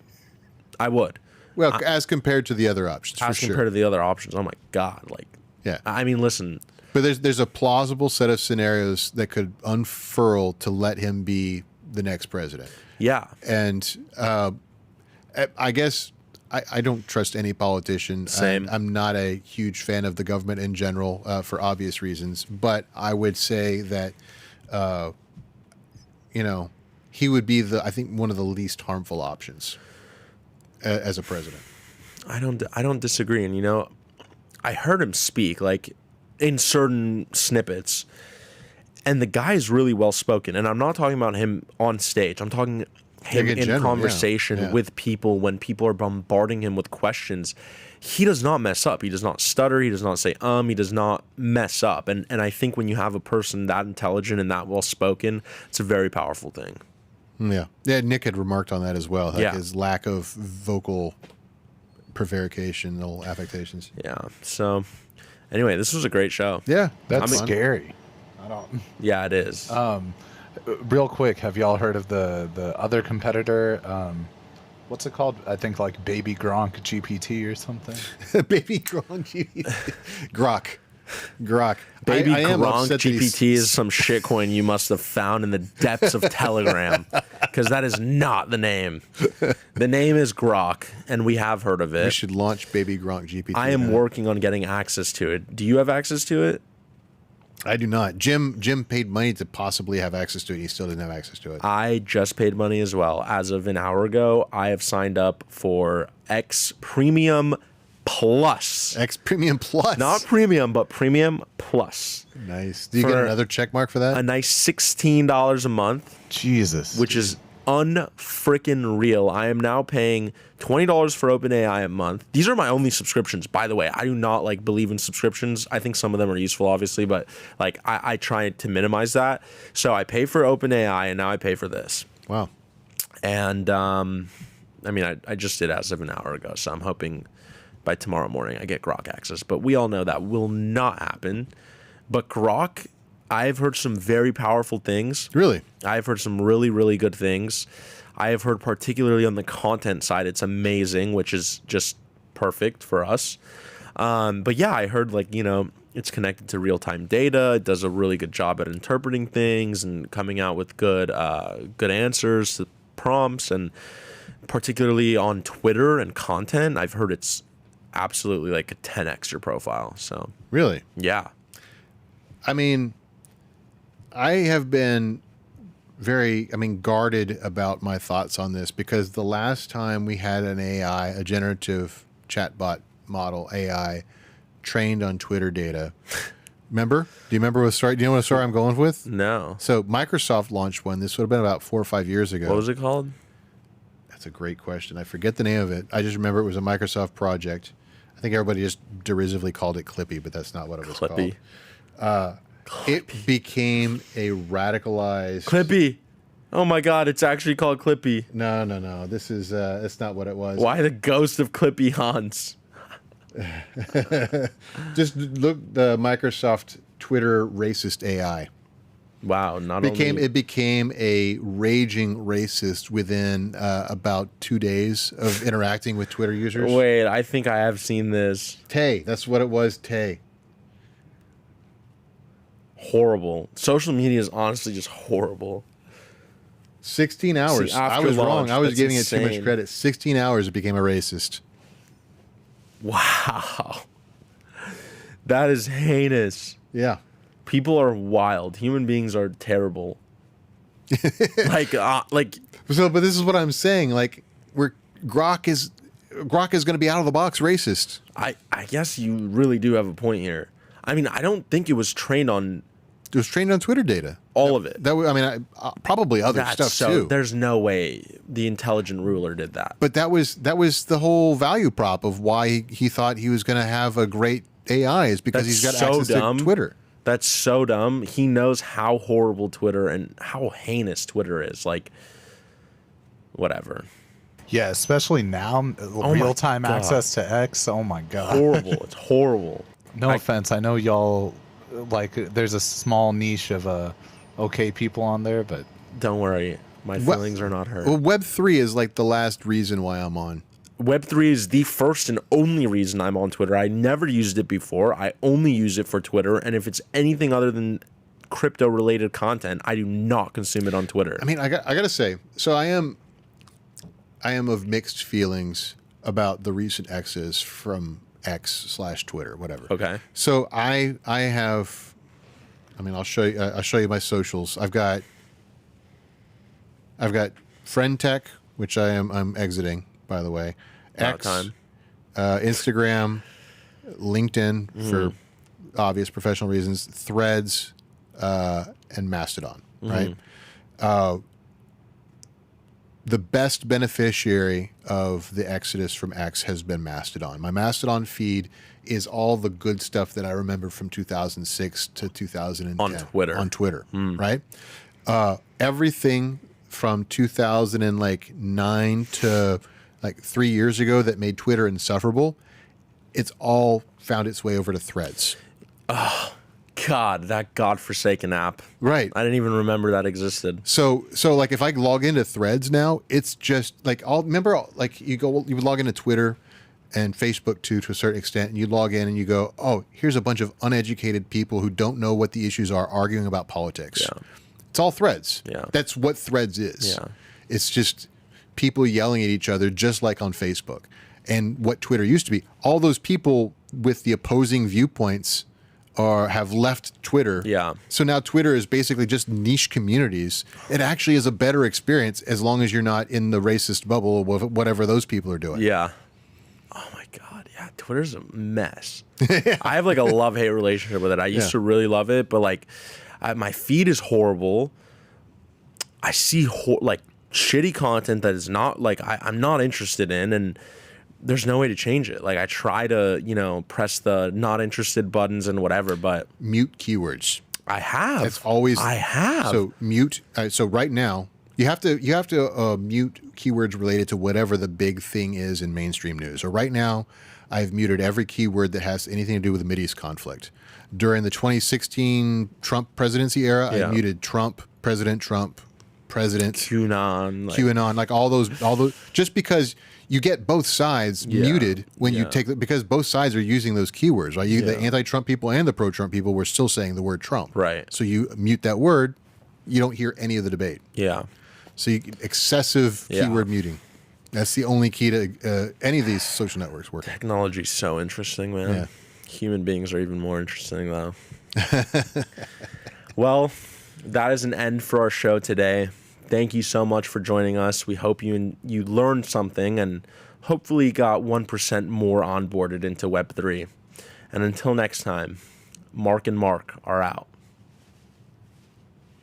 I would. Well, as compared to the other options, as compared to the other options, oh my God. Like, yeah. I mean, listen. But there's a plausible set of scenarios that could unfurl to let him be the next president. Yeah. And I guess I don't trust any politician. Same. I'm not a huge fan of the government in general for obvious reasons. But I would say that, he would be I think one of the least harmful options as a president. I don't disagree. And, I heard him speak, like, in certain snippets, and the guy is really well spoken. And I'm not talking about him on stage. I'm talking him in general, conversation with people when people are bombarding him with questions. He does not mess up. He does not stutter. He does not say he does not mess up. And I think when you have a person that intelligent and that well spoken, it's a very powerful thing. Yeah. Nick had remarked on that as well. Like his lack of vocal prevaricational affectations. Yeah. So anyway, this was a great show. Yeah, that's scary. Yeah, it is. Real quick, have y'all heard of the other competitor? What's it called? I think like Baby Gronk GPT or something. Baby Gronk GPT. Grok. Baby Gronk GPT is some shitcoin you must have found in the depths of Telegram, because that is not the name. The name is Grok, and we have heard of it. We should launch Baby Gronk GPT. I am working on getting access to it. Do you have access to it? I do not. Jim paid money to possibly have access to it. He still didn't have access to it. I just paid money as well. As of an hour ago, I have signed up for X Premium Plus. X Premium Plus. Not Premium, but Premium Plus. Nice. Do you get another check mark for that? A nice $16 a month. Jesus. Which is unfreaking real. I am now paying $20 for OpenAI a month. These are my only subscriptions, by the way. I do not believe in subscriptions. I think some of them are useful, obviously, but I try to minimize that. So I pay for OpenAI, and now I pay for this. Wow. And I just did as of an hour ago, so I'm hoping by tomorrow morning I get Grok access. But we all know that will not happen. But Grok, I've heard some very powerful things. Really? I've heard some really, really good things. I have heard particularly on the content side, it's amazing, which is just perfect for us. But yeah, I heard it's connected to real-time data. It does a really good job at interpreting things and coming out with good answers to prompts, and particularly on Twitter and content, I've heard it's absolutely like a 10x your profile. So Really? yeah. I mean, I have been guarded about my thoughts on this, because the last time we had an AI, a generative chatbot model AI, trained on Twitter data, remember? Do you remember what story? Do you know what story I'm going with? No. So Microsoft launched one. This would have been about 4 or 5 years ago. What was it called? That's a great question. I forget the name of it. I just remember it was a Microsoft project. I think everybody just derisively called it Clippy, but that's not what it was Clippy. called. It became a radicalized... Clippy. Oh my God, it's actually called Clippy. No. This is that's not what it was. Why the ghost of Clippy Hans? Just look the Microsoft Twitter racist AI. Wow, It became a raging racist within about 2 days of interacting with Twitter users. Wait, I think I have seen this. Tay, that's what it was. Tay. Horrible. Social media is honestly just horrible. 16 hours. See, I after was wrong. launch, I was that's giving it too insane. much credit. 16 hours it became a racist. Wow. That is heinous. Yeah. People are wild. Human beings are terrible. like So, but this is what I'm saying. Like, Grok is going to be out of the box racist. I guess you really do have a point here. I mean, I don't think it was trained on It was trained on Twitter data. all of it. Probably other stuff too. There's no way the intelligent ruler did that. But that was the whole value prop of why he thought he was going to have a great AI, is because That's he's got so access dumb. to Twitter. That's so dumb. He knows how horrible Twitter and how heinous Twitter is. Like, whatever. Yeah, especially now, my real-time God. access to X. Oh my God. Horrible. It's horrible. No offense. I know y'all, like, there's a small niche of okay people on there, but Don't worry. My feelings are not hurt. Well, Web3 is like the last reason why I'm on. Web3 is the first and only reason I'm on Twitter. I never used it before. I only use it for Twitter. And if it's anything other than crypto-related content, I do not consume it on Twitter. I mean, I got to say, so I am of mixed feelings about the recent X's from X/Twitter, whatever. Okay. So I have, I mean, I'll show you my socials. I've got Friend Tech, which I'm exiting, by the way. About X, time. Instagram, LinkedIn for obvious professional reasons, Threads, and Mastodon. Right. The best beneficiary of the exodus from X has been Mastodon. My Mastodon feed is all the good stuff that I remember from 2006 to 2010. On Twitter, right? Everything from 2009 to like 3 years ago that made Twitter insufferable, it's all found its way over to Threads. God, that godforsaken app. Right. I didn't even remember that existed. So like if I log into Threads now, it's just like you would log into Twitter and Facebook too, to a certain extent, and you log in and you go, oh, here's a bunch of uneducated people who don't know what the issues are arguing about politics. Yeah. It's all Threads. Yeah. That's what Threads is. Yeah. It's just people yelling at each other, just like on Facebook. And what Twitter used to be, all those people with the opposing viewpoints have left Twitter. Yeah. So now Twitter is basically just niche communities. It actually is a better experience as long as you're not in the racist bubble of whatever those people are doing. Yeah. Oh my God. Yeah. Twitter's a mess. I have like a love-hate relationship with it. I used to really love it, but like my feed is horrible. I see like shitty content that is not like I'm not interested in, and there's no way to change it. Like I try to, press the not interested buttons and whatever, but Mute keywords. I have. That's always. I have. So mute. So right now you have to mute keywords related to whatever the big thing is in mainstream news. So right now, I've muted every keyword that has anything to do with the Mideast conflict. During the 2016 Trump presidency era, I muted Trump, President, QAnon, like all those, just because you get both sides muted when you take because both sides are using those keywords, right? The anti-Trump people and the pro-Trump people were still saying the word Trump, right? So you mute that word, you don't hear any of the debate. Yeah. So excessive keyword muting. That's the only key to any of these social networks working. Technology's so interesting, man. Yeah. Human beings are even more interesting, though. Well, that is an end for our show today. Thank you so much for joining us. We hope you learned something and hopefully got 1% more onboarded into Web3. And until next time, Mark and Mark are out.